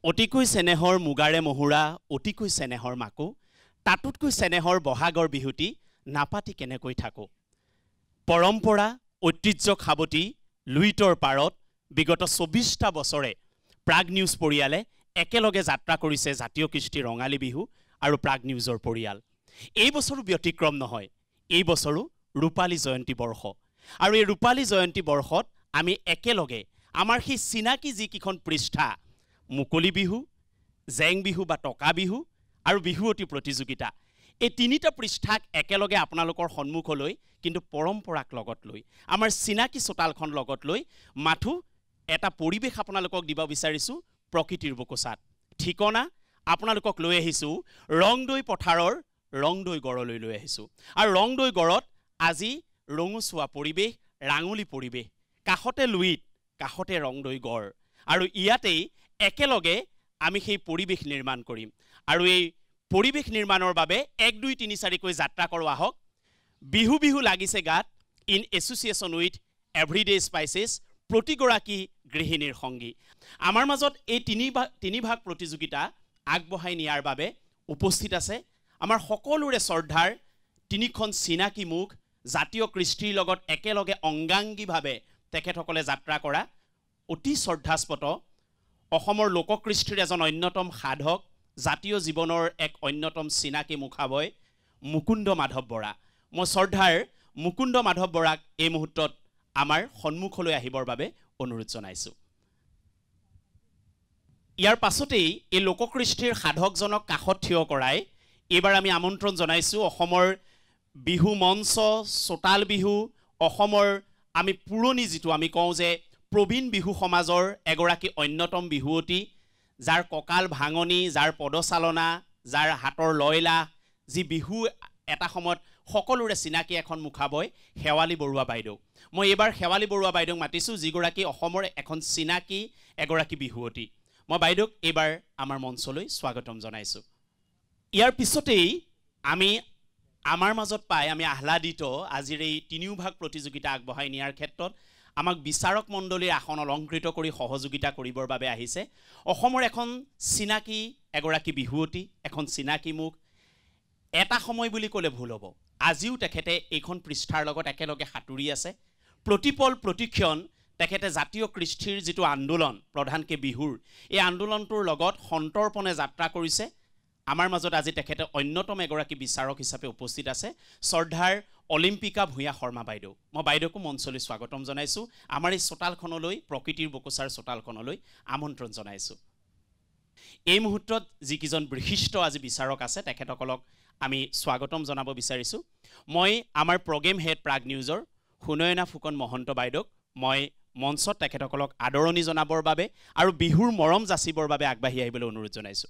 অতিকৈ চেনেহৰ মুগাৰে মহুৰা অতিকৈ চেনেহৰ মাকো তাতোতকৈ চেনেহৰ বহাগৰ বিহুটি নাপাতি কেনেকৈ থাকো পৰম্পৰা ঐতিহ্য খাবতি লুইতৰ পাৰত বিগত ২৪টা বছৰে প্ৰাগ নিউজ পৰিয়ালে একেলগে যাত্ৰা কৰিছে জাতীয় কৃষ্টি ৰঙালী বিহু আৰু প্ৰাগ নিউজৰ পৰিয়াল এই বছৰো ব্যতিক্ৰম নহয় এই বছৰো ৰূপালী জয়ন্তী বৰ্ষ আৰু এই ৰূপালী জয়ন্তী বৰ্ষত আমি একেলগে আমাৰ সেই চিনাকি যি কিখন পৃষ্ঠা মুকলি বিহু জেং বিহু বা টকা বিহু আৰু বিহুৱতী প্ৰতিযোগিতা এই তিনিটা পৃষ্ঠাক একেলগে আপোনালোকৰ সন্মুখলৈ কিন্তু পৰম্পৰাক লগত লৈ আমাৰ চিনাকি চোতালখন লগত লৈ মাথো এটা পৰিবেশ আপোনালোকক দিব বিচাৰিছো প্ৰকৃতিৰ বকোচাত ঠিকনা আপোনালোকক লৈ আহিছো ৰংদৈ পথাৰৰ ৰংদৈ গড়লৈ লৈ আহিছো আৰু ৰংদৈ গড়ত আজি ৰঙচুৱা পৰিবেশ ৰাঙুলি পৰিবেশ কাষতে লুইত কাষতে ৰংদৈ গড় আৰু ইয়াতেই একেলগে আমি সেই পৰিবেশ নিৰ্মাণ কৰিম আৰু এই পৰিবেশ নিৰ্মাণৰ বাবে 1 2 3 4 কৈ যাত্ৰা কৰোৱা হওক বিহু বিহু লাগিছে গাত in association with everyday spices প্ৰতিগৰাকী গৃহিণীৰ সংগী আমাৰ মাজত এই তিনি ভাগ প্ৰতিযোগিতা আগবঢ়াই নিয়াৰ বাবে উপস্থিত আছে আমাৰ সকলোৰে শ্ৰদ্ধাৰ তিনিখন চিনাকি মুখ জাতীয় কৃষ্টিৰ লগত একেলগে অংগাংগীভাৱে তেখেতসকলে যাত্ৰা কৰা অতি শ্ৰদ্ধাস্পদ অসমৰ লোককৃষ্টিৰ এজন অন্যতম সাধক জাতীয় জীৱনৰ এক অন্যতম চিনাকি মুখাবয় মুকুন্দ মাধৱ বৰা মই শ্ৰদ্ধাৰ মুকুন্দ মাধৱ বৰাক এই মুহূৰ্তত আমাৰ সন্মুখলৈ আহিবৰ বাবে অনুৰোধ জনাইছো ইয়াৰ পাছতেই এই লোককৃষ্টিৰ সাধকজনক কাষত থিয় কৰাই এইবাৰ আমি আমন্ত্ৰণ জনাইছো অসমৰ বিহু মঞ্চ চোতাল বিহু অসমৰ আমি পুৰণি যিটো আমি কওঁ যে প্ৰবীণ বিহু সমাজৰ এগৰাকী অন্যতম বিহুৱতী যাৰ কঁকাল ভাঙনি যাৰ পদচালনা যাৰ হাতৰ লয়লা যি বিহু এটা সময়ত সকলোৰে চিনাকি এখন মুখাবয় শেৱালী বৰুৱা বাইদেউ মই এবাৰ শেৱালী বৰুৱা বাইদেউক মাতিছো যিগৰাকী অসমৰ এখন চিনাকি এগৰাকী বিহুৱতী মই বাইদেউক এবাৰ আমাৰ মঞ্চলৈ স্বাগতম জনাইছো ইয়াৰ পিছতেই আমি আমাৰ মাজত পাই আমি আহ্লাদিত আজিৰ এই তিনিওভাগ প্ৰতিযোগিতা আগবঢ়াই নিয়াৰ ক্ষেত্ৰত আমাক বিচাৰক মণ্ডলীৰ আসন অলংকৃত কৰি সহযোগিতা কৰিবৰ বাবে আহিছে অসমৰ এখন চিনাকি এগৰাকী বিহুৱতী এখন চিনাকি মুখ এটা সময় বুলি ক'লে ভুল হ'ব আজিও তেখেতে এইখন পৃষ্ঠাৰ লগত একেলগে সাঁতুৰি আছে প্ৰতিপল প্ৰতিক্ষণ তেখেতে জাতীয় কৃষ্টিৰ যিটো আন্দোলন প্ৰধানকৈ বিহুৰ এই আন্দোলনটোৰ লগত সন্তৰ্পণে যাত্ৰা কৰিছে আমাৰ মাজত আজি তেখেতে অন্যতম এগৰাকী বিচাৰক হিচাপে উপস্থিত আছে শ্ৰদ্ধাৰ অলিম্পিকা ভূঞা শৰ্মা বাইদেউ মই বাইদেউকো মঞ্চলৈ স্বাগতম জনাইছো আমাৰ এই চোতালখনলৈ প্ৰকৃতিৰ বকোচাৰ চোতালখনলৈ আমন্ত্ৰণ জনাইছো এই মুহূৰ্তত যিকেইজন বিশিষ্ট আজি বিচাৰক আছে তেখেতসকলক আমি স্বাগতম জনাব বিচাৰিছো মই আমাৰ প্ৰগ্ৰেম হেড প্ৰাগ নিউজৰ সুনয়না ফুকন মহন্ত বাইদেউক মই মঞ্চত তেখেতসকলক আদৰণি জনাবৰ বাবে আৰু বিহুৰ মৰম যাচিবৰ বাবে আগবাঢ়ি আহিবলৈ অনুৰোধ জনাইছো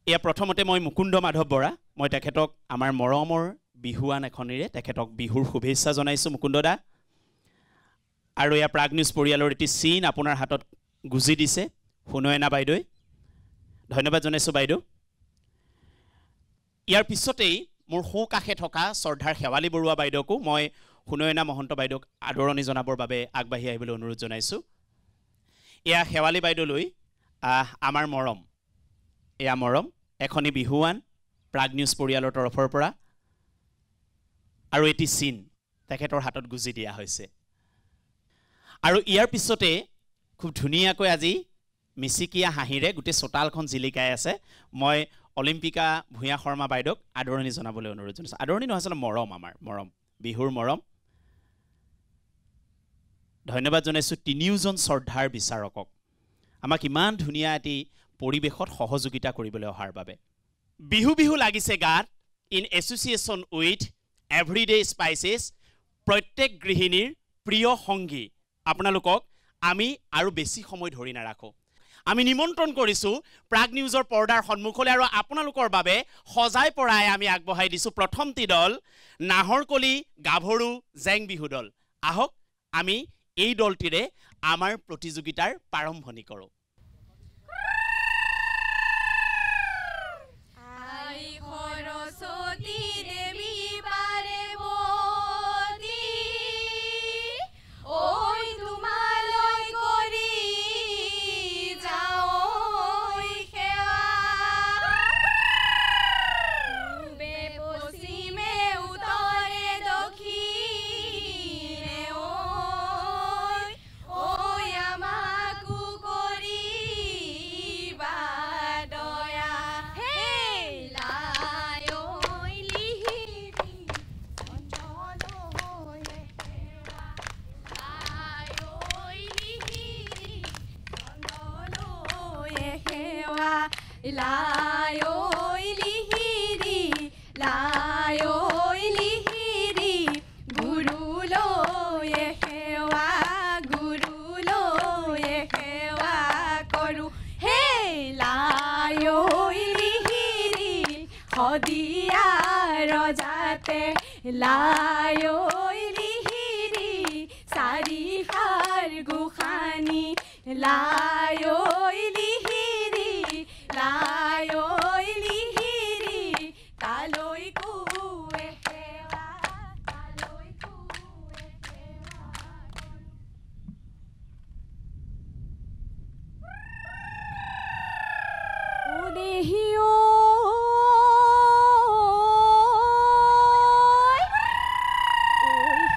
এয়া প্ৰথমতে মই মুকুন্দ মাধৱ বৰা মই তেখেতক আমাৰ মৰমৰ বিহুৱান এখনেৰে তেখেতক বিহুৰ শুভেচ্ছা জনাইছো মুকুন্দ দা আৰু এয়া প্ৰাগ নিউজ পৰিয়ালৰ এটি চিন আপোনাৰ হাতত গুজি দিছে সুনয়না বাইদেউ ধন্যবাদ জনাইছো বাইদেউ ইয়াৰ পিছতেই মোৰ সৌ কাষে থকা শ্ৰদ্ধাৰ শেৱালী বৰুৱা বাইদেউকো মই সুনয়না মহন্ত বাইদেউক আদৰণি জনাবৰ বাবে আগবাঢ়ি আহিবলৈ অনুৰোধ জনাইছো এয়া শেৱালী বাইদেউলৈ আমাৰ মৰম এয়া মৰম এখনি বিহুৱান প্ৰাগ নিউজ পৰিয়ালৰ তৰফৰ পৰা আৰু এটি চিন তেখেতৰ হাতত গুজি দিয়া হৈছে আৰু ইয়াৰ পিছতে খুব ধুনীয়াকৈ আজি মিচিকিয়া হাঁহিৰে গোটেই চোতালখন জিলিকাই আছে মই অলিম্পিকা ভূঞা শৰ্মা বাইদেউক আদৰণি জনাবলৈ অনুৰোধ জনাইছো আদৰণি নহয় আচলতে মৰম আমাৰ মৰম বিহুৰ মৰম ধন্যবাদ জনাইছো তিনিওজন শ্ৰদ্ধাৰ বিচাৰকক আমাক ইমান ধুনীয়া এটি পৰিবেশত সহযোগিতা কৰিবলৈ অহাৰ বাবে বিহু বিহু লাগিছে গাত in association with everyday spices প্ৰত্যেক গৃহিণীৰ প্ৰিয় সংগী আপোনালোকক আমি আৰু বেছি সময় ধৰি নাৰাখো আমি নিমন্ত্ৰণ কৰিছো প্ৰাগ নিউজৰ পৰ্দাৰ সন্মুখলৈ আৰু আপোনালোকৰ বাবে সজাই পৰাই আমি আগবঢ়াই দিছো প্ৰথমটি দল নাহৰকলি গাভৰু জেং বিহু দল আহক আমি এই দলটিৰে আমাৰ প্ৰতিযোগিতাৰ প্ৰাৰম্ভণি কৰোঁ ঐ তোমালৈ সেৱা লাই ঐ লিহিৰি লাই ঐ লিহিৰি গুৰুলৈয়ে সেৱা কৰোঁ হে লাই ঐ লিহিৰি শদিয়া ৰজাতে লাই ঐ লিহিৰি চাৰিষাৰ গোসানী লাই ঐ লিহিৰি লাই ঐ লিহিৰি তালৈ কুৱে সেৱা তালৈ কুৱে সেৱা ও দেহি ঐ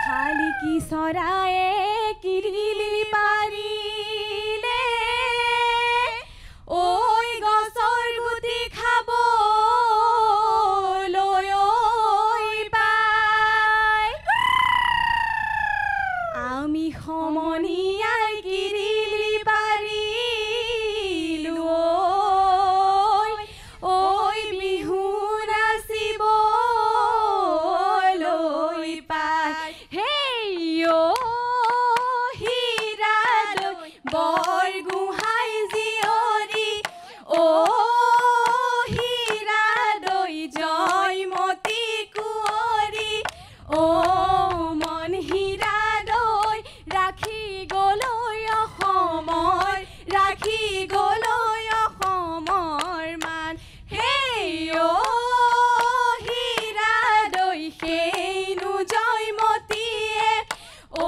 শালিকি চৰায়ে কিৰিলি পাৰিলে ঐ গছৰ গুটি খাবলৈ পায় আমি সমনীয়াই কিৰিলি পাৰিলো ঐ বিহু নাচিবলৈ পায় হেই ঐ হীৰাদৈ বৰগোহাঁই জীয়ৰী ঐ হীৰাদৈ জয়মতী কুঁৱৰী ঐ মন হীৰাদৈ ৰাখি গ'লৈ অসমৰ মান হেই ঐ হীৰাদৈ সেইনো জয়মতীয়ে ঐ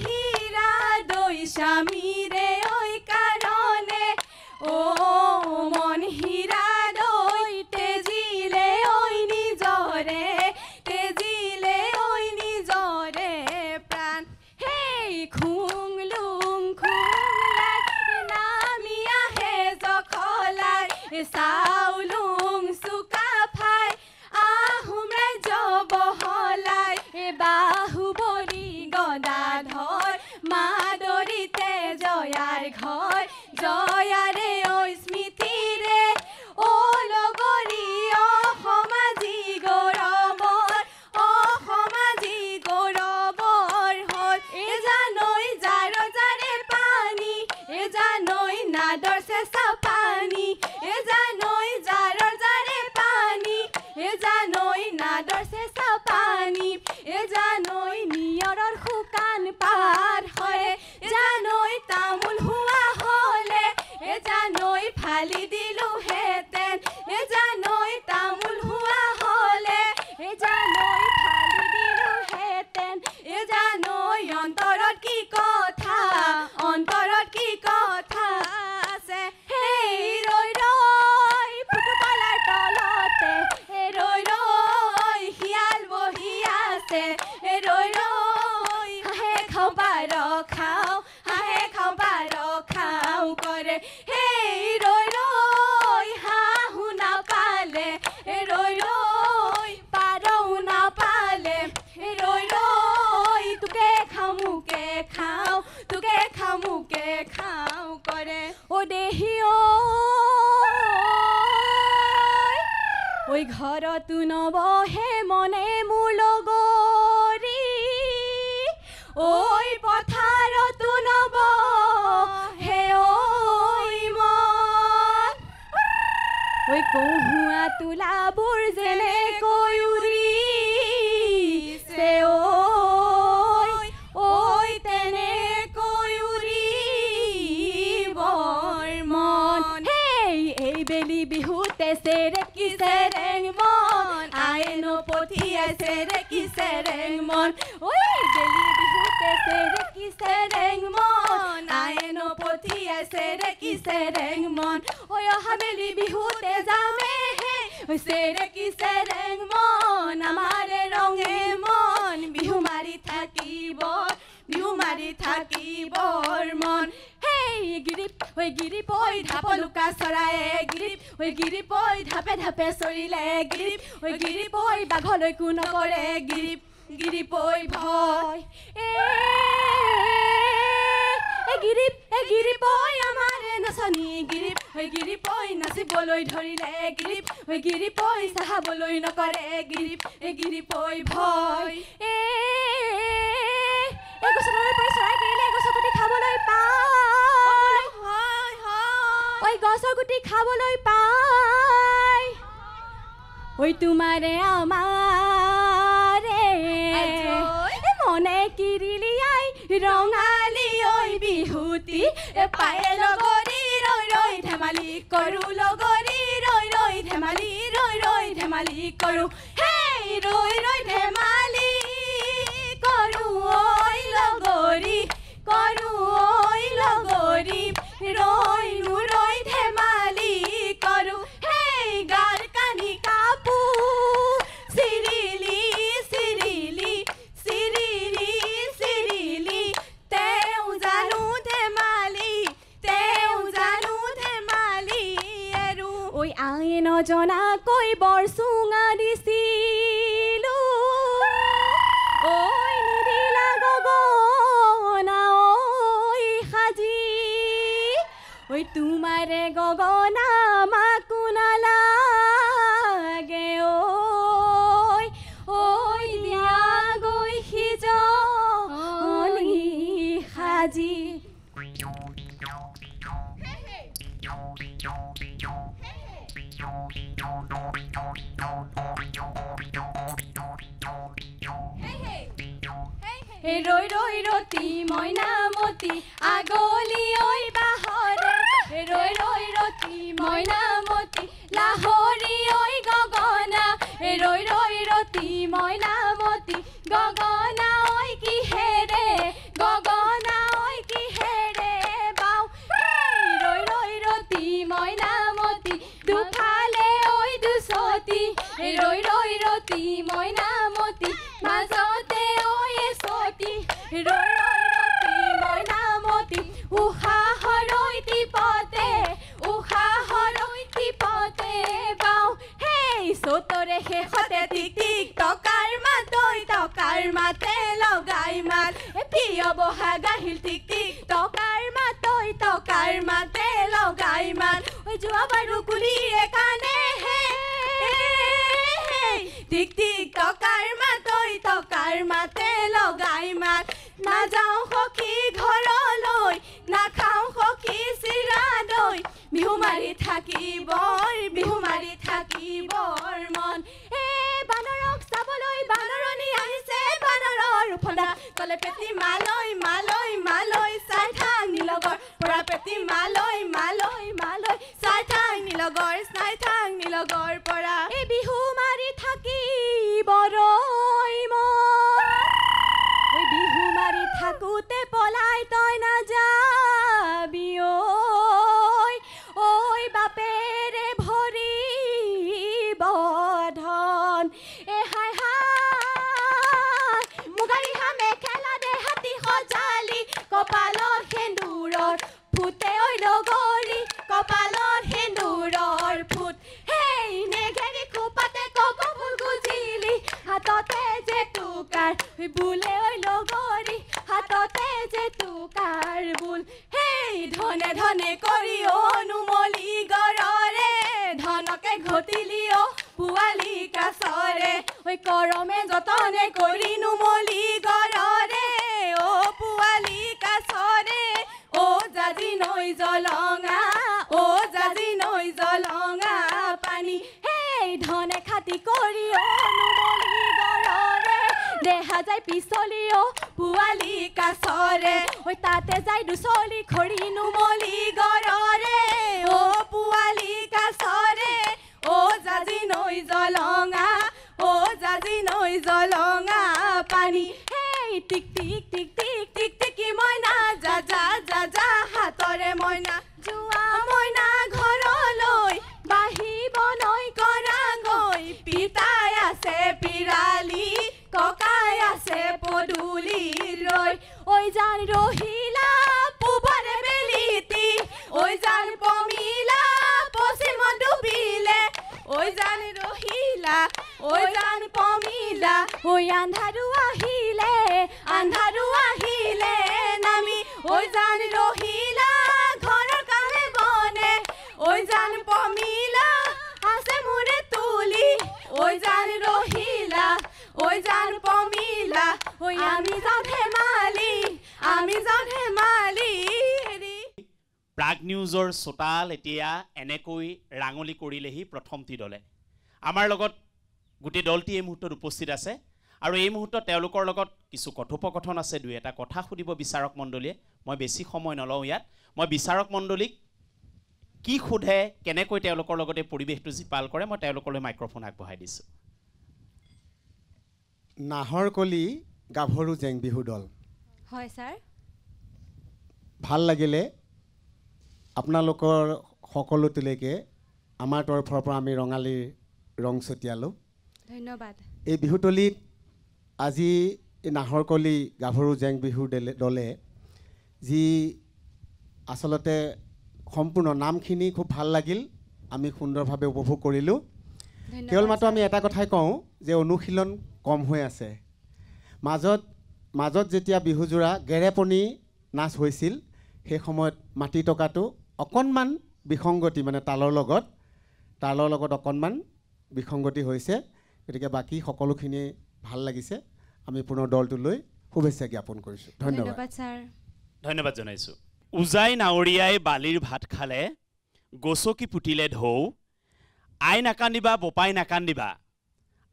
হীৰাদৈ স্বামীৰে ঐ কাৰণে ঐ মন হীৰাদৈ তেজিলে ঐ নিজৰে প্ৰাণ হেই খুংলুং খুংলাই নামি আহে জখলাই চাউলুং চুকাফাই আহোম ৰাজ্য বহলাই বাহুবলী গদাধৰ মাদৰিতে জয়াৰ ঘৰ জয়াৰে ঐ স্মৃতিৰে ও লগৰী অসমাজি গৌৰৱৰ হ'ল জানৈ যাৰ যাৰে পানী জানৈ নাদৰ চেঁচা পানী জানৈ যাৰ যাৰে পানী জানৈ নাদৰ চেঁচা পানী জানৈ নিয়ৰৰ শুকান পাৰ হয় জানৈ তামোল হোৱা হ'লে জানৈ ফালি দিলোহেঁতেন জানৈ তামোল হোৱা হ'লে জানৈ ফালি দিলোহেঁতেন জানৈ অন্তৰত কি কথা আছে হেই ৰৈ ৰৈ ফুটুকলাৰ তলতে ৰৈ ৰৈ শিয়াল বহি আছে ৰৈ ৰৈ হাঁহে খাওঁ পাৰ খাওঁ কৰে হেই ৰৈ ৰৈ হাঁহো নাপালে ৰৈ ৰৈ পাৰও নাপালে ৰৈ ৰৈ তোকে খাওঁ মোকে খাওঁ কৰে ও দেহি ঐ ঘৰতো নবহে মনে মোৰ লগৰী ঐ পথাৰতো নবহে ঐ মন ঐ কহুৱা তোলাবোৰ যেনেকৈ উৰিছে ঐ তেনেকৈ উৰিবৰ মন হেই এই বেলি বিহুতে চেৰেকি চেৰেং মন আইনো পঠিয়াইছে ৰেকি চেৰেং মন ঐ বেলি বিহুতে চেৰেকি চেৰেং মন আইনো পঠিয়াইছে ৰেকি চেৰেং মন ঐ অহা বেলি বিহুতে যামেহে চেৰেকি চেৰেং মন আমাৰে ৰঙে মন বিহু মাৰি থাকিবৰ মন হেই গিৰিপ ঐ ঢাপ লুকা চৰায়ে গিৰিপ ঐ ঢাপে ঢাপে চৰিলে গিৰিপ ঐ বাঘলৈ কো নকৰে গিৰিপ ঐ ভয় গিৰিপ ঐ আমাৰে নাচনী গিৰিপ ঐ গিৰিপ ঐ নাচিবলৈ ধৰিলে গিৰিপ ঐ গিৰিপ ঐ চাহাবলৈ নকৰে গিৰিপ এই গিৰিপ ঐ ভয় এই গছৰ পৰা চৰাই গিৰিলে গছৰ গুটি খাবলৈ পায় ঐ গছৰ গুটি খাবলৈ পায় ঐ তোমাৰে আমাৰে মনে কিৰিলিয়াই ৰঙালী ঐ বিহুতি পায়ে লগৰী ৰৈ ৰৈ ধেমালি কৰোঁ লগৰী ৰৈ ৰৈ ধেমালি কৰোঁ হেই ৰৈ ৰৈ ধেমালি কৰোঁ ঐ লগৰী কৰোঁ ঐ লগৰী ৰৈনো ৰৈ ধেমালি কৰোঁ হেই গাৰ কানি কাপোৰ চিৰিলি চিৰিলি চিৰিলি চিৰিলি তেওঁ জানো ধেমালি আৰু ঐ আই নজনাকৈ বৰ চুঙা দিছিলোঁ ঐ নিদিলা গগনা ঐ সাজি ঐ তোমাৰে গগনা মাকো নালাগে ঐ দিয়া গৈ সিজনী সাজি ৰৈ ৰৈ ৰতি মইনামতি আগলি ঐ বাহৰে ৰৈ ৰৈ ৰতি মইনামতি লাহৰি ঐ গগনা ৰৈ ৰৈ ৰতি মইনামতি গগনা ঐ কিহেৰে গগনা ঐ কিহেৰে বাও ৰৈ ৰৈ ৰতি মইনামতি দুফালে ঐ দুচতি ৰৈ ৰৈ ৰতি মইনামতি মাজতে ঐ এচতি ৰৈ ৰৈ ৰতি মইনামতি উশাহৰ টিপতে বাও হেই চতৰে শেষতে টিক টিক টকাৰ মাতে লগাই মাত প্ৰিয় বহাগ আহিল টিক টিক টকাৰ মাতে লগাই মাত যোৱা বাৰু কুলিয়ে কানে হে টিক টিক টকাৰ মাতে লগাই মাত নাযাওঁ সখী ঘৰলৈ নাখাওঁ সখী চিৰা দৈ বিহু মাৰি থাকিবৰ মন বানৰক চাবলৈ বানৰণী আহিছে বানৰৰ ফন্দা কলে পেটি মালৈ চাই থাক নীলগৰ পৰা পেটি মালৈ চাই থাক নীলগৰ পৰা এই বিহু মাৰি থাকিবৰৈ মন বিহু মাৰি থাকোঁতে পলাই তই নাযাবি ঐ বাপেৰে ভৰিব ধন হাই হাই মুগাৰী হা মেখেলা দে হাতী সজালি কপালত সেন্দুৰৰ ফুটে ঐ লগৰী কপালত সেন্দুৰৰ ফুট হেই নেঘেৰি খোপাতে কক ফুল গুজিলি হাততে যে টুকাৰ বুলে ঐ লগৰী হাততে যে টুকাৰ বুল হেই ধনে ধনে কৰি অনুমলি গৰৰে ধনকে ঘটিলি পোৱালি কাছৰে ঐ কৰমে যতনে কৰি নুমলি গৰৰে পোৱালি কাছৰে জাজি নৈ জলঙা পানী হেই ধনে খাতি কৰি অনুমলি গৰৰে দেখা যায় পিছলি পোৱালি কাছৰে ঐ তাতে যায় দুচলি খৰি নুমলি গৰৰে পোৱালি কাছৰে জাজি নৈ জলঙা পানী হেই টিক টিক টিক টিক টিক টিকি মইনা যা হাতৰে মইনা যোৱা মইনা ঘৰলৈ বাহিব নৈ কৰা গৈ পিতাই আছে পিৰালি ককাই আছে পদূলি ৰৈ ঐ জান ৰহিলা পূবৰে বেলিতি ঐ জান পমিলা পশ্চিমত ডুবিলে ঐ জান ৰহিলা ঐ জান পমিলা ঐ আন্ধাৰু আহিলে নামি ঐ জান ৰহিলা ঘৰৰ কামে ঐ জান পমিলা আছে মোৰে তুলি ঐ জান ৰহিলা ঐ জান পমিলা ঐ আমি যাওঁ ধেমালি প্ৰাগ নিউজৰ চোতাল এতিয়া এনেকৈ ৰাঙলি কৰিলেহি প্ৰথমটি দলে আমাৰ লগত গোটেই দলটি এই মুহূৰ্তত উপস্থিত আছে আৰু এই মুহূৰ্তত তেওঁলোকৰ লগত কিছু কথোপকথন আছে দুই এটা কথা সুধিব বিচাৰক মণ্ডলীয়ে মই বেছি সময় নলওঁ ইয়াত মই বিচাৰক মণ্ডলীক কি সোধে কেনেকৈ তেওঁলোকৰ লগতে পৰিৱেশটো জিপাল কৰে মই তেওঁলোকলৈ মাইক্ৰফোন আগবঢ়াই দিছোঁ নাহৰকলি গাভৰু জেং বিহু দল হয় ছাৰ ভাল লাগিলে আপোনালোকৰ সকলোলৈকে আমাৰ তৰফৰ পৰা আমি ৰঙালীৰ ৰং ছটিয়ালোঁ ধন্যবাদ এই বিহুতলীত আজি নাহৰকলি গাভৰু জেং বিহু দলে যি আচলতে সম্পূৰ্ণ নামখিনি খুব ভাল লাগিল আমি সুন্দৰভাৱে উপভোগ কৰিলোঁ কেৱল মাত্ৰ আমি এটা কথাই কওঁ যে অনুশীলন কম হৈ আছে মাজত যেতিয়া বিহুজোৰা গেৰেপনি নাচ হৈছিল সেই সময়ত মাটি টকাটো অকণমান বিসংগতি মানে তালৰ লগত অকণমান বিসংগতি হৈছে গতিকে বাকী সকলোখিনি ভাল লাগিছে আমি পুনৰ দলটোলৈ শুভেচ্ছা জ্ঞাপন কৰিছোঁ ধন্যবাদ ছাৰ ধন্যবাদ জনাইছোঁ উজাই নাৱৰীয়াই বালিৰ ভাত খালে গছকি পুতিলে ঢৌ আই নাকান্দিবা বোপাই নাকান্দিবা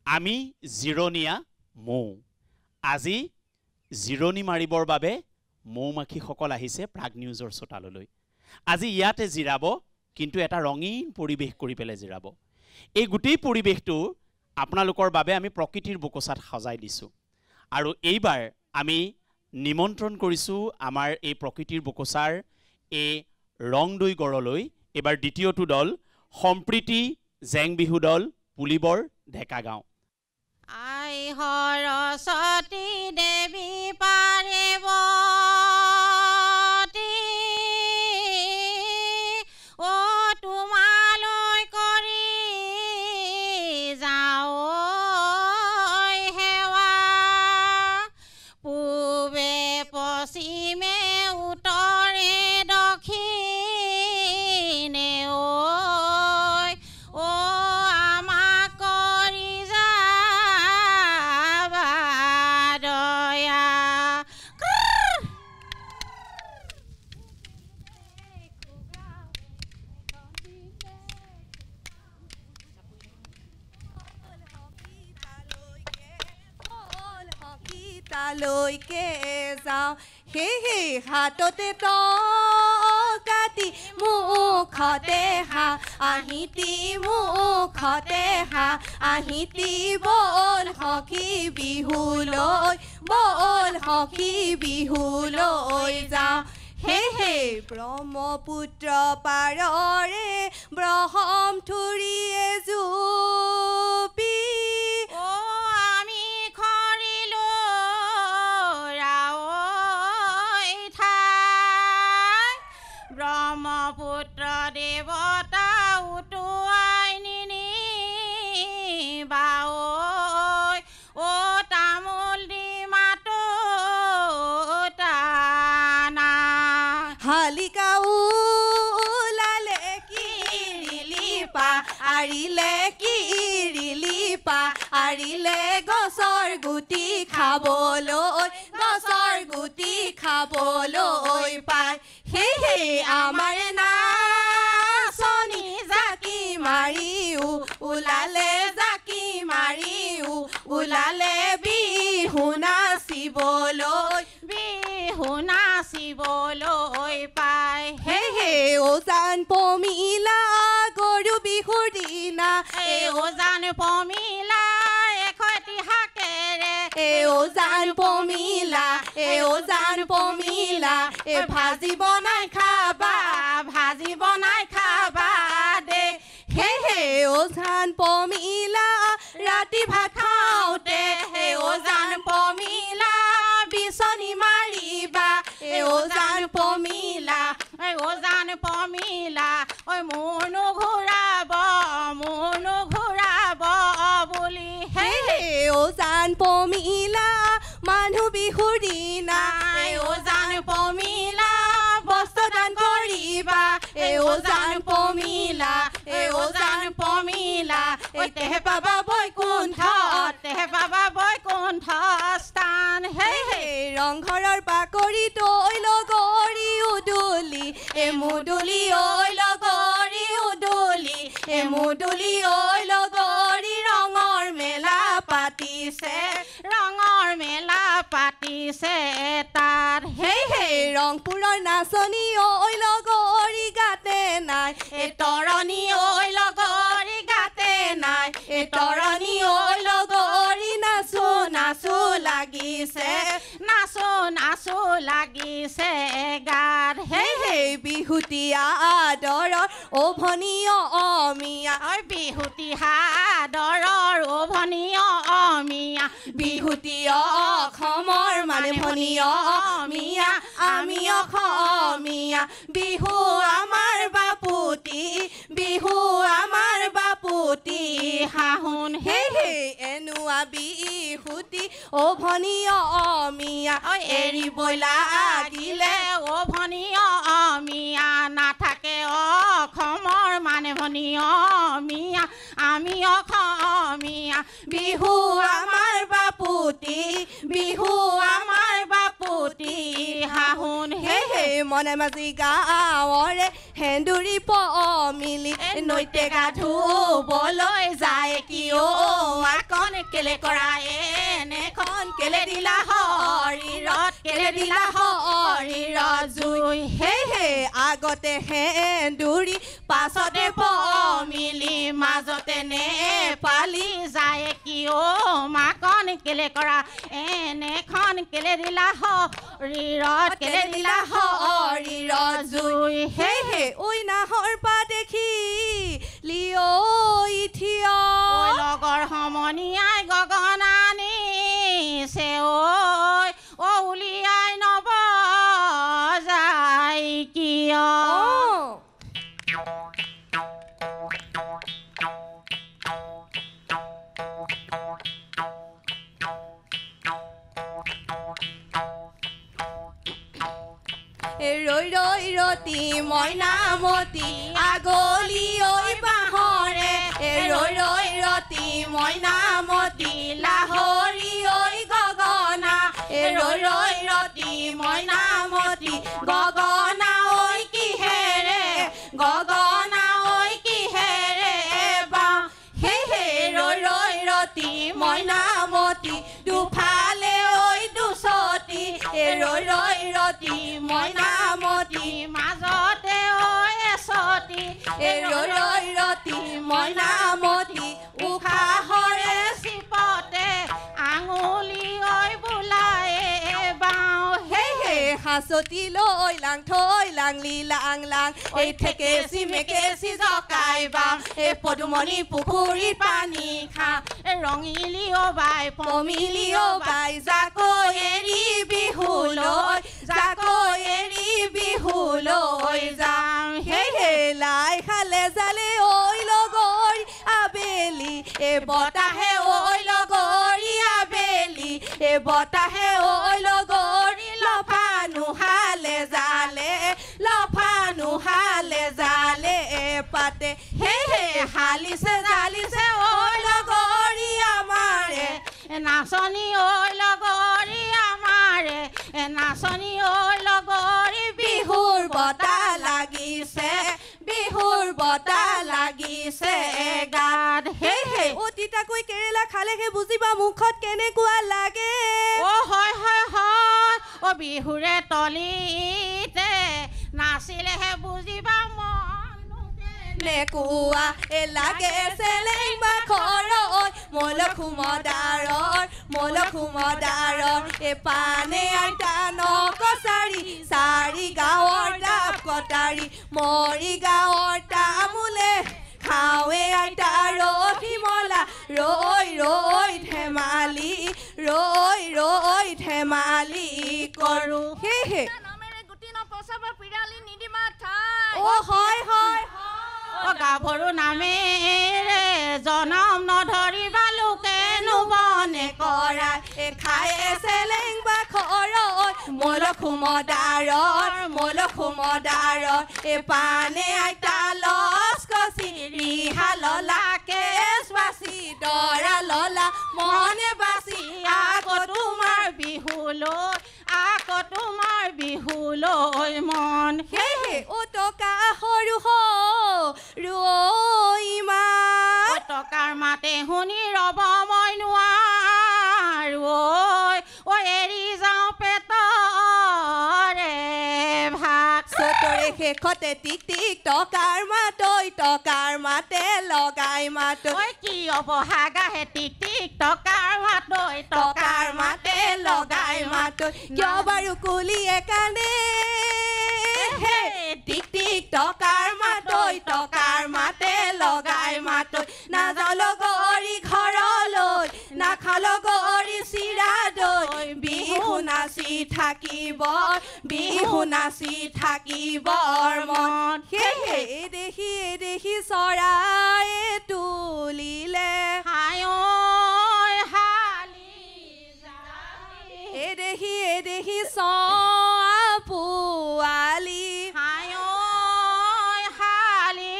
আমি জিৰণীয়া মৌ আজি জিৰণি মাৰিবৰ বাবে মৌমাখিসকল আহিছে প্ৰাগ নিউজৰ চোতাললৈ আজি ইয়াতে জিৰাব কিন্তু এটা ৰঙীন পৰিৱেশ কৰি পেলাই জিৰাব এই গোটেই পৰিৱেশটো আপোনালোকৰ বাবে আমি প্ৰকৃতিৰ বুকুচাত সজাই দিছোঁ আৰু এইবাৰ আমি নিমন্ত্ৰণ কৰিছোঁ আমাৰ এই প্ৰকৃতিৰ বুকুচাৰ এই ৰংদৈ গড়লৈ এইবাৰ দ্বিতীয়টো দল সম্প্ৰীতি জেং বিহু দল পুলিবৰ ঢেকাগাঁও আই সৰস্বতী দেৱী পাৰিব লৈকে যাওঁ হে হাততে টকাতি মুখতে আহিতি মুখতে আহিতি বল সখী বিহুলৈ যাওঁ হে ব্ৰহ্মপুত্ৰ পাৰৰে ব্ৰহ্মথুৰিয়ে জুপি ব্ৰহ্মপুত্ৰ দেৱতা উটুৱাই নিনি বাঐ ও তামোল দি মাতো টানা শালিকা ওলালে কিৰিলিপা আৰিলে গছৰ গুটি খাবলৈ পায় হে আমাৰ নাচনী জাকি মাৰিও ওলালে বিহু নাচিবলৈ পায় হে ওজান পমিলা গৰু বিহুৰ দিনা ওজান পমিলা এখতি হাকেৰে ওজান পমিলা ভাজি বনাই খাবা দে হে ওজান পমিলা ৰাতি ভাত খাওঁতে ওজান পমিলা বিচনী মাৰিবা ওজান পমিলা ঐ মোৰ নুঘূৰাব বুলি হে ওজান পমিলা মানুহ বিহুৰ দিনা ওজান পমিলা বস্ত্ৰ দান কৰিবা ওজান পমিলা তেহে পাবা বৈকুণ্ঠত তেহে পাবা বৈকুণ্ঠ স্থান হে হে ৰংঘৰৰ বাকৰিত ঐ লগৰী উদুলি মুদুলি ঐ লগৰী উদুলি মুদুলি ঐ লগৰী ৰঙৰ মেলা পাতিছে ৰঙৰ মেলা পাতিছে তাত হে হে ৰংপুৰৰ নাচনী ঐ লগৰী গাতে নাই তৰণী ঐ লগৰী গাতে নাই তৰণী ঐ লগৰী নাচো নাচো লাগিছে নাচো নাচো লাগিছে গাত হে হে বিহুতীয়া আদৰৰ অভনীয় অমিয়া বিহুতি সাদৰৰ অভনীয় অমিয়া বিহুতীয় অসমৰ মানে ভনীয় অমিয়া আমি অসমীয়া বিহু আমাৰ বাপুতি বিহু আমাৰ বাপুতি হাহুন হে হে এনুৱা বিহুতি অভনীয় অমিয়া এৰিবই লাগিলে অভনীয় অমিয়া নাথাকে অসমৰ মানে ভনীয় অমিয়া আমি অসমীয়া বিহু আমাৰ বাপুতি বিহু আমাৰ বাপুতি হাহুন হে হে মনে মাজি গাঁৱৰে হেন্দুৰি পমিলি নৈতে গা ধুবলৈ যায় কিয় আকন কেলে কৰা এনেখন কেলে দিলা শৰীৰত কেলে দিলা শৰীৰত জুই হে হে আগতে হেন্দুৰি পাছতে পমিলি মাজতে নেপালি যায় কিয় মাকন কেলে কৰা এনেখন কেলে দিলা শৰীৰত কেলে দিলা শৰীৰত জুই হে হে ঐ নাহৰ পা দেখি লিঅ ইথিয় লগৰ সমনীয়াই গগনানি চে ঐ উলিয়াই নব যায় কিয় ৰৈ ৰৈ ৰতি মইনামতি আগলি ঐ বাঁহৰে ৰৈ ৰৈ ৰতি মইনামতি লাহৰি ঐ গগনা ৰৈ ৰৈ ৰতি মইনামতি গগনা ঐ কিহেৰে গগনা ঐ কিহেৰে বাওঁ হে হে ৰৈ ৰৈ ৰতি মইনামতি দুফালে ঐ দুচতি ৰৈ ৰৈ ৰতি মইনামতি মাজতে ঐ এচতি ৰৈ ৰৈ ৰতি মইনামতি উশাহৰে চিপতে আঙুলি ঐ বোলায়ে বাওঁ হে হে হাঁচতি লৈ লাং থৈ লাংলি লাং লাং এই থেকে চিমেকেচি জকাই বাং এই পদুমণি পুখুৰীত পানী খাওঁ ৰঙিলি বাই পমিলি বাই জাকৈ এৰি বিহুলৈ জাকৈ এৰি বিহুলৈ যাম হে হে লাই খালে জালে ঐ লগৰী আবেলি বতাহে ঐ লগৰী আবেলি বতাহে ঐ লগৰী লফা নুহালে জালে লফা নুহালে জালে পাতে হে হে হালিছে জালিছে ঐ লগৰী আমাৰে নাচনী ঐ লগৰী আমাৰে নাচনী ঐ লগৰী বিহুৰ বতাহ লাগিছে বিহুৰ বতাহ লাগিছে গাত হে হে অতিতাকৈ কেৰেলা খালেহে বুজিবা মুখত কেনেকুৱা লাগে হয় হয় হয় বিহুৰে তলিতে নাচিলেহে বুজিবা মন নেকুয়া লাগে চেলেং বাখৰৰ মলখুমদাৰৰ পানে আইতা নকছাৰী চাৰি গাঁৱৰ ডাব কটাৰী মৰি গাঁৱৰ তামোলে খাওৱে আইতা ৰহিমলা ৰৈ ৰৈ ধেমালি কৰোঁ হে হে হয় হয় গাভৰু নামেৰে জনম নধৰিবা লোকে নুবনে কৰা খায়ে চেলেং বাখৰৰ মলখুমদাৰৰ পানে আইতা লচ কচি ৰিহা ললা কেচ বাচি বাহুলৈ মন হে ও টকা সৰু সৰু ইমান টকাৰ মাতে শুনি ৰ'ব মই নোৱাৰো ঐ এৰি যাওঁ পেটৰে ভাগ চতৰে শেষতে টিক টিক টকাৰ মাতে লগাই মাত ঐ কি অবহাগাহে টিক টিক টকাৰ মাতৈ টকাৰ মাতে লগাই মাত কিয় বাৰু কুলিয়ে কান্দে হে টিক টিক টকাৰ মাতে লগাই মাত নাযাল গৰি ঘৰলৈ নাখাল গৰি চিৰা দৈ বিহু নাচি থাকিব মন হে দেখি চৰাই তুলিলে হায় হালি দেখি পোৱালি হায় হালি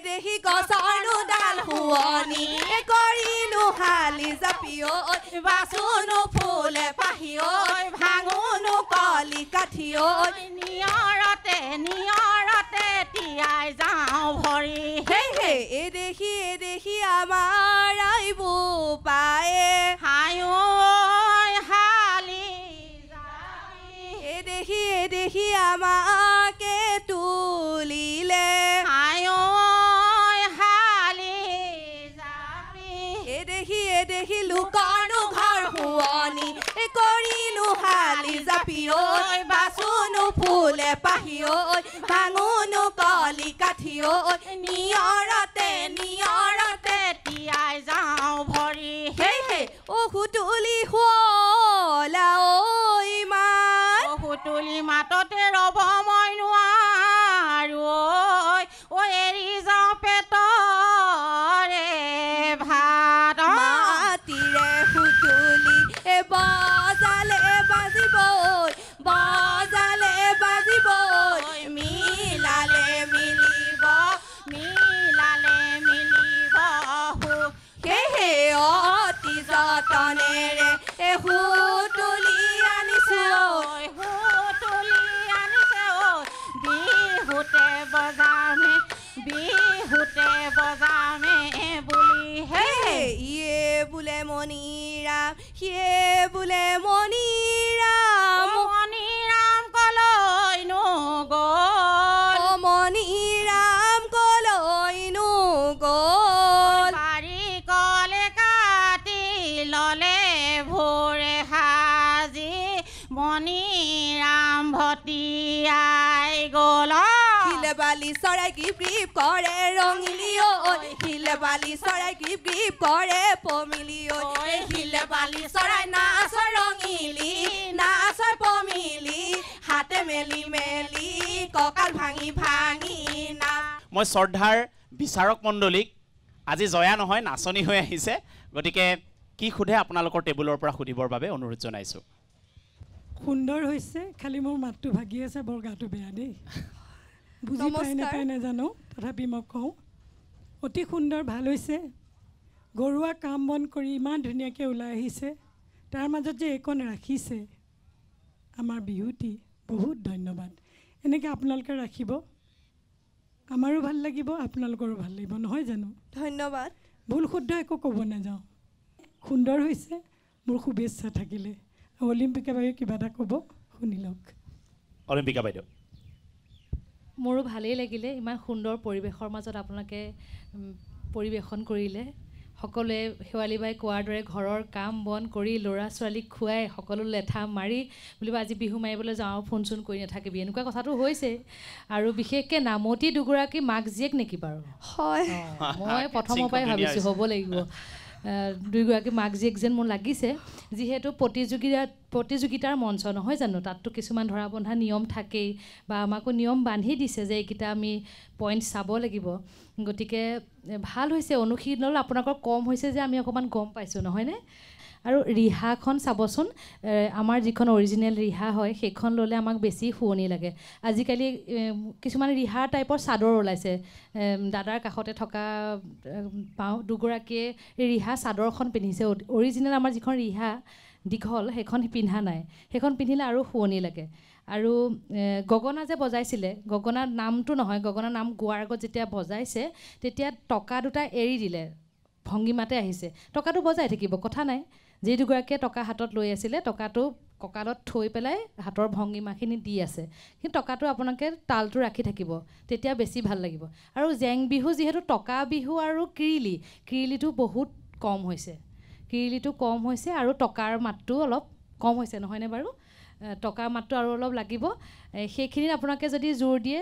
দেখি গছৰনো ডাল শুৱনি কৰিলো হালি জাপি ঐ বাচুনো ফুলে পাহি ঐ ভাঙোনো কলি কাঠি ঐ নিয়ৰতে তিয়াই যাওঁ ভৰি হে দেখি আমাৰ আইব পায়ে হায় হালি দেখি আমাকে তুলিলে হায় হালি দেখি লোকৰনো ঘৰ শুৱনি কৰিলো হালি জাপি ঐ বাচুনো ফুলে পাহি ঐ ভাঙোনো কলি কাঠি ঐ নিয়ৰতে তিয়াই যাওঁ ভৰি হে সুতুলি শুৱলা ঐ ইমান সুতুলি মাততে ৰ'ব মই নোৱাৰো ঐ এৰি যাওঁ পেটৰে ভাত মাটিৰে সুতুলি বজালে বাজিব মিলালে মিলিব হে অতি যতনেৰে সুতুলি আনিছো বিহুতে বজামে বুলি হে ইয়ে বোলে মণিৰাম সিয়ে বোলে মণিৰাম মণিৰাম কলৈনো গ'ল মণিৰাম কলৈনো গ'ল পাৰি কলে কাটি ললে ভোৰে সাজি মণিৰাম ভটিয়াই গ'ল শিলে বালি চৰাই গিপ কৰে ৰঙিলি ঐ শিলে বালি চৰাই গিপ কৰে পমিলি ঐ শিলে বালি চৰাই নাচ ৰঙিলি নাচ পমিলি হাতে মেলি কঁকাল ভাঙি না মই শ্ৰদ্ধাৰ বিচাৰক মণ্ডলীক আজি জয়া নহয় নাচনি হৈ আহিছে গতিকে কি সোধে আপোনালোকৰ টেবুলৰ পৰা সুধিবৰ বাবে অনুৰোধ জনাইছোঁ সুন্দৰ হৈছে খালি মোৰ মাতটো ভাগি আছে বৰ গাটো বেয়া দেই বুজি পাই নাপাই নাজানো তথাপি মই কওঁ অতি সুন্দৰ ভাল হৈছে ঘৰুৱা কাম বন কৰি ইমান ধুনীয়াকৈ ওলাই আহিছে তাৰ মাজত যে এইকণ ৰাখিছে আমাৰ বিহুটি বহুত ধন্যবাদ এনেকৈ আপোনালোকে ৰাখিব আমাৰো ভাল লাগিব আপোনালোকৰো ভাল লাগিব নহয় জানো ধন্যবাদ ভুল শুদ্ধ একো ক'ব নাযাওঁ সুন্দৰ হৈছে মোৰ শুভেচ্ছা থাকিলে অলিম্পিকা বাইদেউ কিবা এটা ক'ব শুনি লওক অলিম্পিকা বাইদেউ মোৰো ভালেই লাগিলে ইমান সুন্দৰ পৰিৱেশৰ মাজত আপোনালোকে পৰিৱেশন কৰিলে সকলোৱে শেৱালী বাই কোৱাৰ দৰে ঘৰৰ কাম বন কৰি ল'ৰা ছোৱালীক খুৱাই সকলো লেঠা মাৰি বুলিব আজি বিহু মাৰিবলৈ যাওঁ ফোন চোন কৰি নাথাকিবি এনেকুৱা কথাটো হৈছে আৰু বিশেষকৈ নামতি দুগৰাকী মাক জীয়েক নেকি বাৰু হয় মই প্ৰথমৰ পৰাই ভাবিছোঁ হ'ব লাগিব দুয়োগৰাকী মাক জীয়েক যেন মোৰ লাগিছে যিহেতু প্ৰতিযোগিতাৰ মঞ্চ নহয় জানো তাততো কিছুমান ধৰা বন্ধা নিয়ম থাকেই বা আমাকো নিয়ম বান্ধি দিছে যে এইকেইটা আমি পইণ্ট চাব লাগিব গতিকে ভাল হৈছে অনুশীলন আপোনালোকৰ কম হৈছে যে আমি অকণমান গম পাইছোঁ নহয়নে আৰু ৰিহাখন চাবচোন আমাৰ যিখন অৰিজিনেল ৰিহা হয় সেইখন ল'লে আমাক বেছি শুৱনি লাগে আজিকালি কিছুমান ৰিহা টাইপৰ চাদৰ ওলাইছে দাদাৰ কাষতে থকা দুগৰাকীয়ে ৰিহা চাদৰখন পিন্ধিছে অৰিজিনেল আমাৰ যিখন ৰিহা দীঘল সেইখন পিন্ধা নাই সেইখন পিন্ধিলে আৰু শুৱনি লাগে আৰু গগনা যে বজাইছিলে গগনাৰ নামটো নহয় গগনাৰ নাম গোৱাৰ আগত যেতিয়া বজাইছে তেতিয়া টকা দুটা এৰি দিলে ভংগীমাতে আহিছে টকাটো বজাই থাকিব কথা নাই যি দুগৰাকীয়ে টকা হাতত লৈ আছিলে টকাটো কঁকালত থৈ পেলাই হাতৰ ভংগীমাখিনি দি আছে কিন্তু টকাটো আপোনালোকে তালটো ৰাখি থাকিব তেতিয়া বেছি ভাল লাগিব আৰু জেং বিহু যিহেতু টকা বিহু আৰু কিৰিলিটো বহুত কম হৈছে আৰু টকাৰ মাতটো অলপ কম হৈছে নহয়নে বাৰু টকাৰ মাতটো আৰু অলপ লাগিব সেইখিনিত আপোনালোকে যদি জোৰ দিয়ে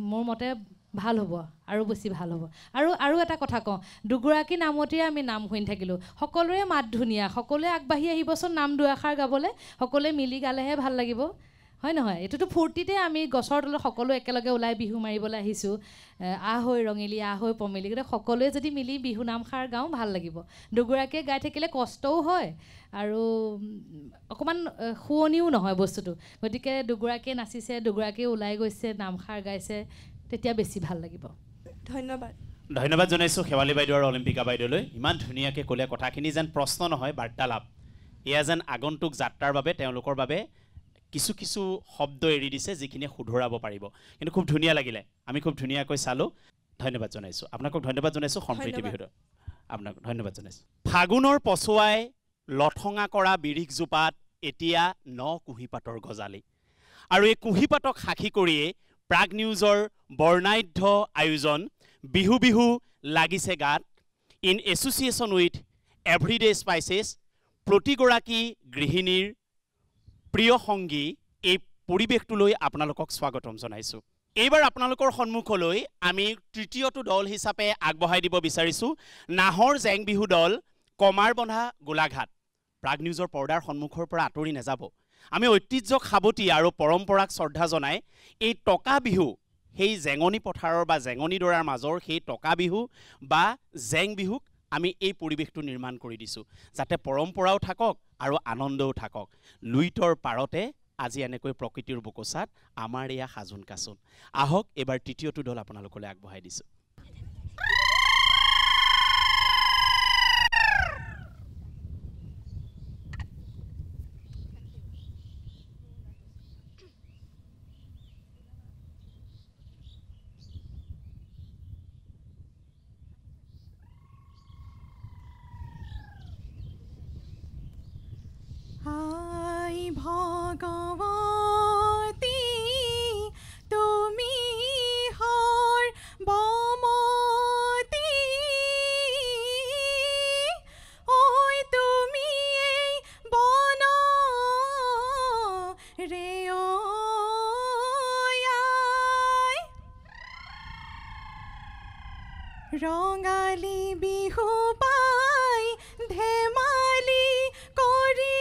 মোৰ মতে ভাল হ'ব আৰু বেছি ভাল হ'ব আৰু এটা কথা কওঁ দুগৰাকী নামতেই আমি নাম শুনি থাকিলোঁ সকলোৰে মাত ধুনীয়া সকলোৱে আগবাঢ়ি আহিবচোন নাম দুআষাৰ গাবলৈ সকলোৱে মিলি গালেহে ভাল লাগিব হয় নহয় এইটোতো ফূৰ্তিতে আমি গছৰ তলত সকলো একেলগে ওলাই বিহু মাৰিবলৈ আহিছোঁ আহৈ ৰঙিলী আহৈ পমেলি গতিকে সকলোৱে যদি মিলি বিহু নামষাৰ গাওঁ ভাল লাগিব দুগৰাকীয়ে গাই থাকিলে কষ্টও হয় আৰু অকণমান শুৱনিও নহয় বস্তুটো গতিকে দুগৰাকীয়ে নাচিছে দুগৰাকীয়ে ওলাই গৈছে নামষাৰ গাইছে তেতিয়া বেছি ভাল লাগিব ধন্যবাদ জনাইছোঁ শেৱালী বাইদেউ আৰু অলিম্পিকা বাইদেউলৈ ইমান ধুনীয়াকৈ ক'লে কথাখিনি যেন প্ৰশ্ন নহয় বাৰ্তালাপ এয়া যেন আগন্তুক যাত্ৰাৰ বাবে তেওঁলোকৰ বাবে কিছু কিছু শব্দ এৰি দিছে যিখিনিয়ে শুধৰাব পাৰিব কিন্তু খুব ধুনীয়া লাগিলে আমি খুব ধুনীয়াকৈ চালোঁ ধন্যবাদ জনাইছোঁ আপোনালোকক ধন্যবাদ জনাইছোঁ সম্প্ৰীতি বিহুত আপোনাক ধন্যবাদ জনাইছোঁ ফাগুনৰ পছুৱাই লঠঙা কৰা বিৰিখজোপাত এতিয়া কুঁহিপাতৰ গজালি আৰু এই কুঁহিপাতক সাক্ষী কৰিয়েই প্ৰাগ নিউজৰ বৰ্ণাঢ্য আয়োজন বিহু লাগিছে গাত in association with everyday spices প্ৰতিগৰাকী গৃহিণীৰ প্ৰিয় সংগী এই পৰিৱেশটোলৈ আপোনালোকক স্বাগতম জনাইছোঁ এইবাৰ আপোনালোকৰ সন্মুখলৈ আমি তৃতীয়টো দল হিচাপে আগবঢ়াই দিব বিচাৰিছোঁ নাহৰ জেং বিহু দল কমাৰবন্ধা গোলাঘাট প্ৰাগ নিউজৰ পৰ্দাৰ সন্মুখৰ পৰা আঁতৰি নাযাব আমি ঐতিহ্যক সাৱটি আৰু পৰম্পৰাক শ্ৰদ্ধা জনাই এই টকা বিহু সেই জেঙনি পথাৰৰ বা জেঙনি দৰাৰ মাজৰ সেই টকা বিহু বা জেং বিহুক আমি এই পৰিৱেশটো নিৰ্মাণ কৰি দিছোঁ যাতে পৰম্পৰাও থাকক আৰু আনন্দও থাকক লুইতৰ পাৰতে আজি এনেকৈ প্ৰকৃতিৰ বুকুচাত আমাৰ এয়া সাজোন কাচোন আহক এবাৰ তৃতীয়টো দল আপোনালোকলৈ আগবঢ়াই দিছোঁ ভগৱতী তুমি হৰ বমতী ঐ তুমি এই বন ৰেয়য়াই ৰঙালী বিহু পাই ধেমালি কৰি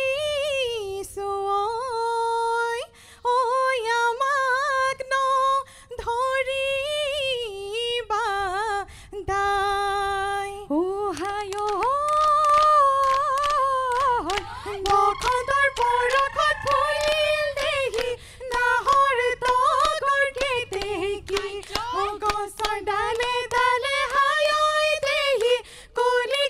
ডালে ডালে হায় দেহি কুলি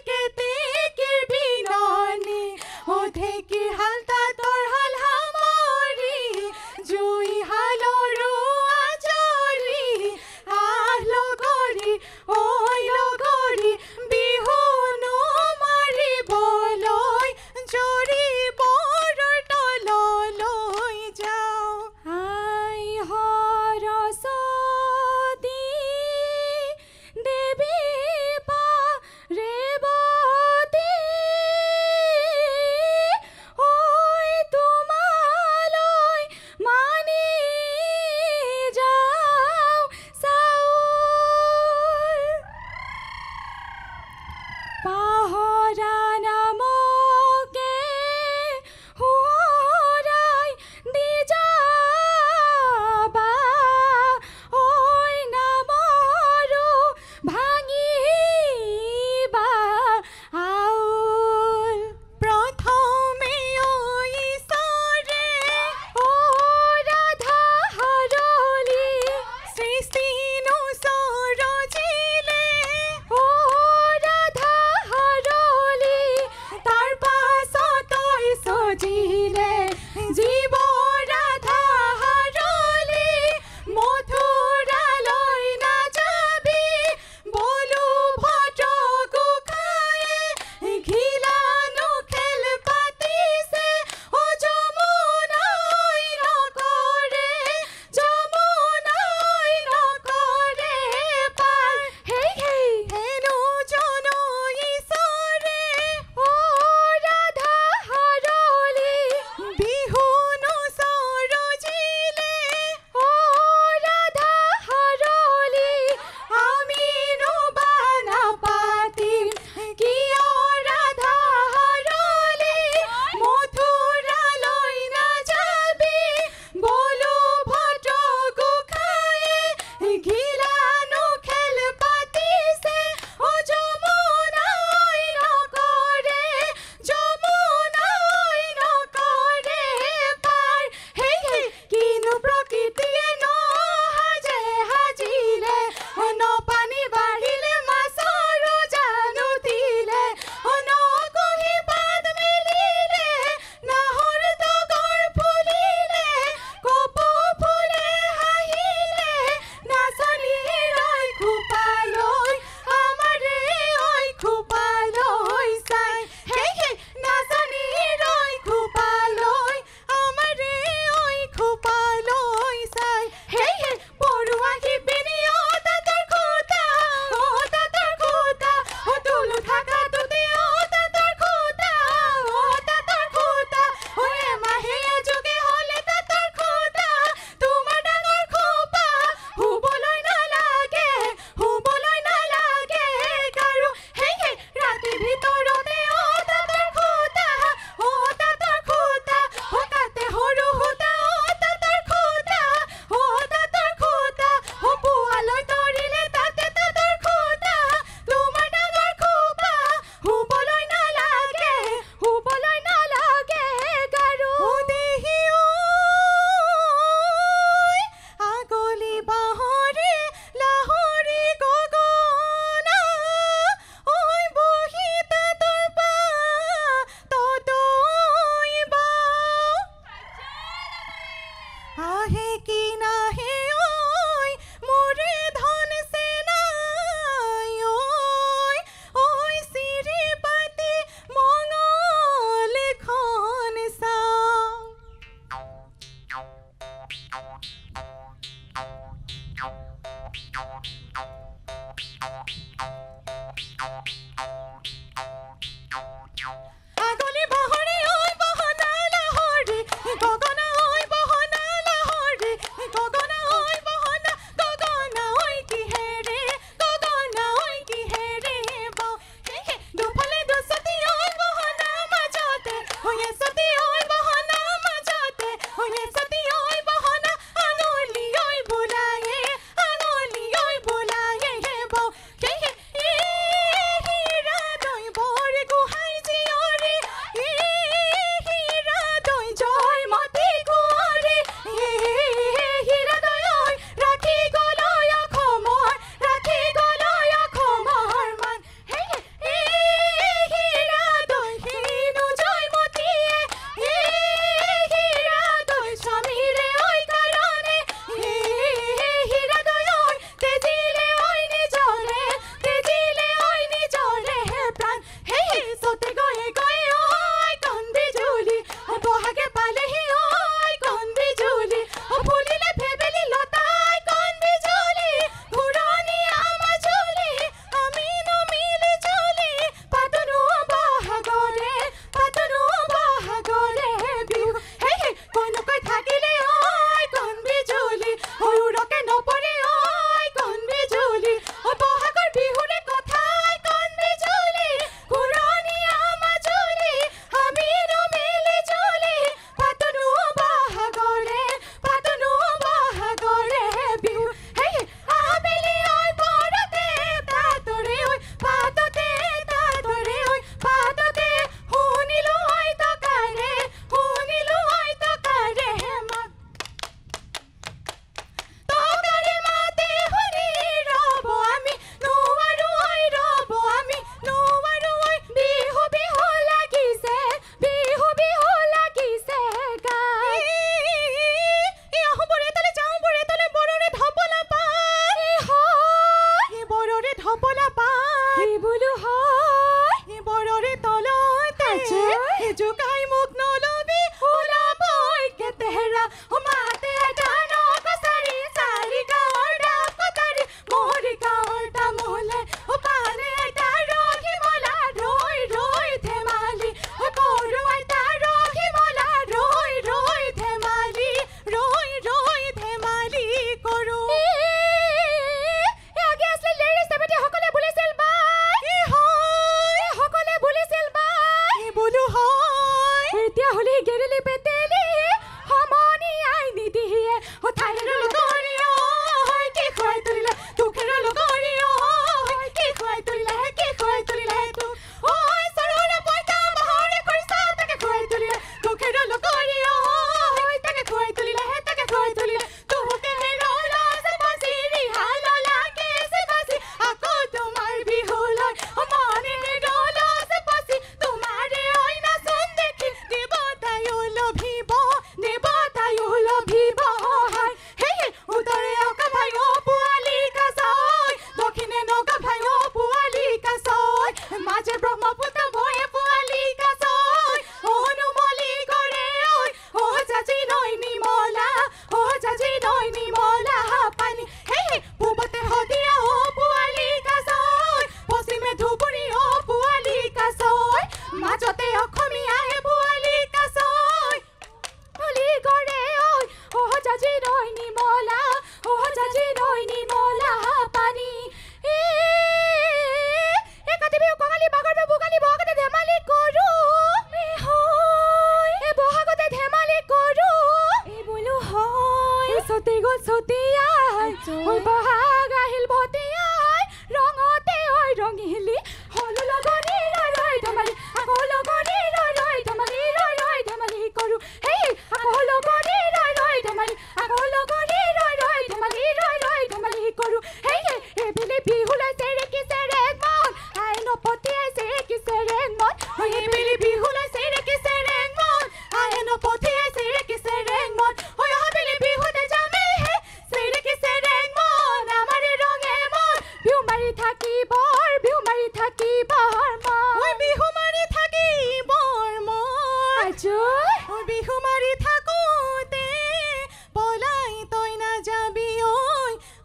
পলাই তই না যাবি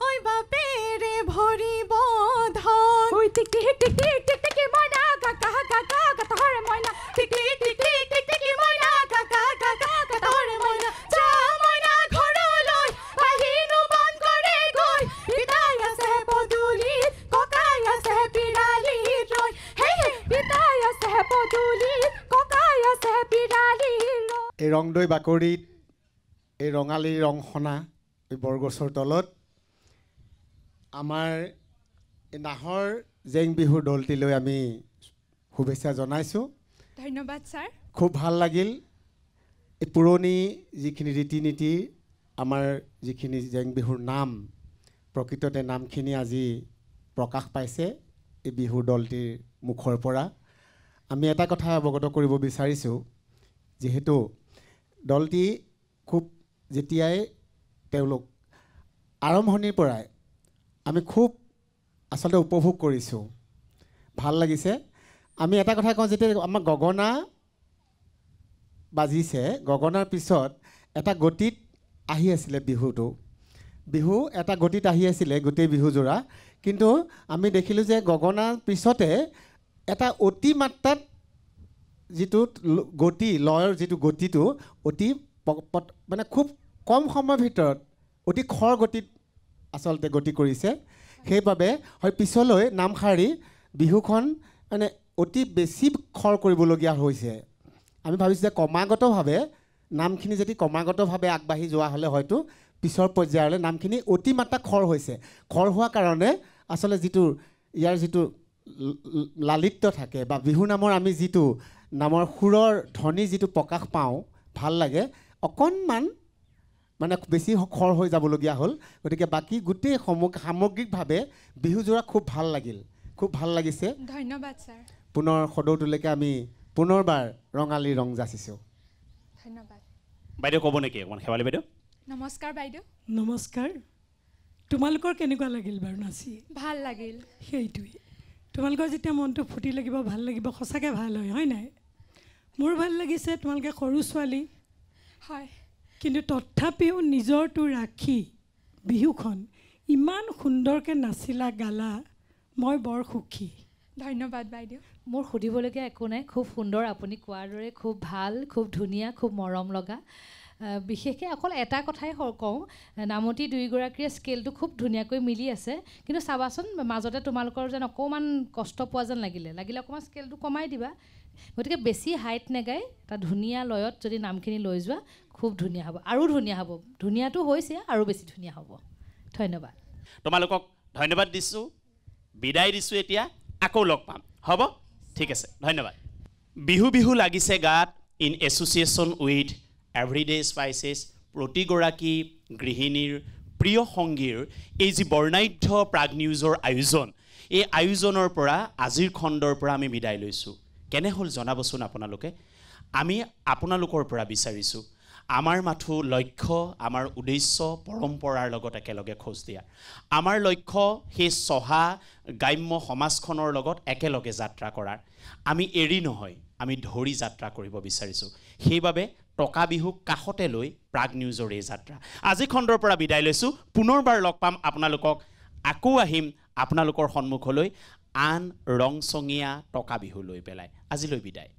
ঐ বাপেৰে ধৰিব ধন ঐ টিক টিক টিক টিক টিক টিক মইনা গা গা গা গা গা তহৰে মইনা টিক টিক টিক টিক টিক টিক মইনা গা গা গা গা গা তহৰে মইনা যা মইনা ঘৰলৈ আহিনো বন কৰে গৈ পিতাই আছে পদূলিত ককাই আছে পিৰালিত ৰৈ হে হে পিতাই আছে পদূলিত ককাই আছে পিৰালিত এই ৰংদৈ বাকৰিত এই ৰঙালী ৰংসনা এই বৰগছৰ তলত আমাৰ এই নাহৰ জেং বিহুৰ দলটিলৈ আমি শুভেচ্ছা জনাইছোঁ ধন্যবাদ ছাৰ খুব ভাল লাগিল এই পুৰণি যিখিনি ৰীতি নীতি আমাৰ যিখিনি জেং বিহুৰ নাম প্ৰকৃততে নামখিনি আজি প্ৰকাশ পাইছে এই বিহুৰ দলটিৰ মুখৰ পৰা আমি এটা কথা অৱগত কৰিব বিচাৰিছোঁ যিহেতু দলটি খুব যেতিয়াই তেওঁলোক আৰম্ভণিৰ পৰাই আমি খুব আচলতে উপভোগ কৰিছোঁ ভাল লাগিছে আমি এটা কথা কওঁ যেতিয়া আমাৰ গগনা বাজিছে গগনাৰ পিছত এটা গতিত আহি আছিলে বিহু এটা গতিত আহি আছিলে গোটেই বিহুযোৰা কিন্তু আমি দেখিলোঁ যে গগনাৰ পিছতে এটা অতিমাত্ৰাত যিটো গতি লয়ৰ যিটো গতিটো অতি মানে খুব কম সময়ৰ ভিতৰত অতি খৰ গতিত আচলতে গতি কৰিছে সেইবাবে হয় পিছলৈ নামশাৰী বিহুখন মানে অতি বেছি খৰ কৰিবলগীয়া হৈছে আমি ভাবিছোঁ যে ক্ৰমাগতভাৱে নামখিনি যদি ক্ৰমাগতভাৱে আগবাঢ়ি যোৱা হ'লে হয়তো পিছৰ পৰ্যায়লৈ নামখিনি অতিমাত্ৰা খৰ হৈছে খৰ হোৱাৰ কাৰণে আচলতে যিটো ইয়াৰ যিটো লালিত্য থাকে বা বিহু নামৰ আমি যিটো নামৰ সুৰৰ ধ্বনি যিটো প্ৰকাশ পাওঁ ভাল লাগে অকণমান মানে বেছি খৰ হৈ যাবলগীয়া হ'ল গতিকে বাকী গোটেই সামগ্ৰিকভাৱে বিহুযোৰা খুব ভাল লাগিছে ধন্যবাদ ছাৰ পুনৰ সদৌটোলৈকে আমি পুনৰবাৰ ৰঙালী ৰং যাচিছোঁ ধন্যবাদ বাইদেউ ক'ব নেকি অকণমান শেৱালী বাইদেউ নমস্কাৰ বাইদেউ নমস্কাৰ তোমালোকৰ কেনেকুৱা লাগিল বাৰু নাচি ভাল লাগিল সেইটোৱে তোমালোকৰ যেতিয়া মনটো ফুটি লাগিব ভাল লাগিব সঁচাকৈ ভাল হয় নাই মোৰ ভাল লাগিছে তোমালোকে সৰু ছোৱালী হয় কিন্তু তথাপিও নিজৰটো ৰাখি বিহুখন ইমান সুন্দৰকৈ নাচিলা গালা মই বৰ সুখী ধন্যবাদ বাইদেউ মোৰ সুধিবলগীয়া একো নাই খুব সুন্দৰ আপুনি কোৱাৰ দৰে খুব ভাল খুব ধুনীয়া খুব মৰম লগা বিশেষকৈ অকল এটা কথাই কওঁ নামতি দুয়োগৰাকীয়ে স্কেলটো খুব ধুনীয়াকৈ মিলি আছে কিন্তু চাবাচোন মাজতে তোমালোকৰ যেন অকণমান কষ্ট পোৱা যেন লাগিলে অকণমান স্কেলটো কমাই দিবা গতিকে বেছি হাইট নেগাই এটা ধুনীয়া লয়ত যদি নামখিনি লৈ যোৱা খুব ধুনীয়া হ'ব আৰু ধুনীয়া হ'ব ধুনীয়াটো হৈছে আৰু বেছি ধুনীয়া হ'ব ধন্যবাদ তোমালোকক ধন্যবাদ দিছোঁ বিদায় দিছোঁ এতিয়া আকৌ লগ পাম হ'ব ঠিক আছে ধন্যবাদ বিহু লাগিছে গাত in association with everyday spices প্ৰতিগৰাকী গৃহিণীৰ প্ৰিয় সংগীৰ এই যি বৰ্ণাঢ্য প্ৰাগ নিউজৰ আয়োজন এই আয়োজনৰ পৰা আজিৰ খণ্ডৰ পৰা আমি বিদায় লৈছোঁ কেনে হ'ল জনাবচোন আপোনালোকে আমি আপোনালোকৰ পৰা বিচাৰিছোঁ আমাৰ মাথো লক্ষ্য আমাৰ উদ্দেশ্য পৰম্পৰাৰ লগত একেলগে খোজ দিয়া আমাৰ লক্ষ্য সেই চহা গ্ৰাম্য সমাজখনৰ লগত একেলগে যাত্ৰা কৰাৰ আমি এৰি নহয় আমি ধৰি যাত্ৰা কৰিব বিচাৰিছোঁ সেইবাবে টকা বিহুক কাষতে লৈ প্ৰাগ নিউজৰ এই যাত্ৰা আজি খণ্ডৰ পৰা বিদায় লৈছোঁ পুনৰবাৰ লগ পাম আপোনালোকক আকৌ আহিম আপোনালোকৰ সন্মুখলৈ আন ৰংচঙীয়া টকা বিহু লৈ পেলাই আজিলৈ বিদায়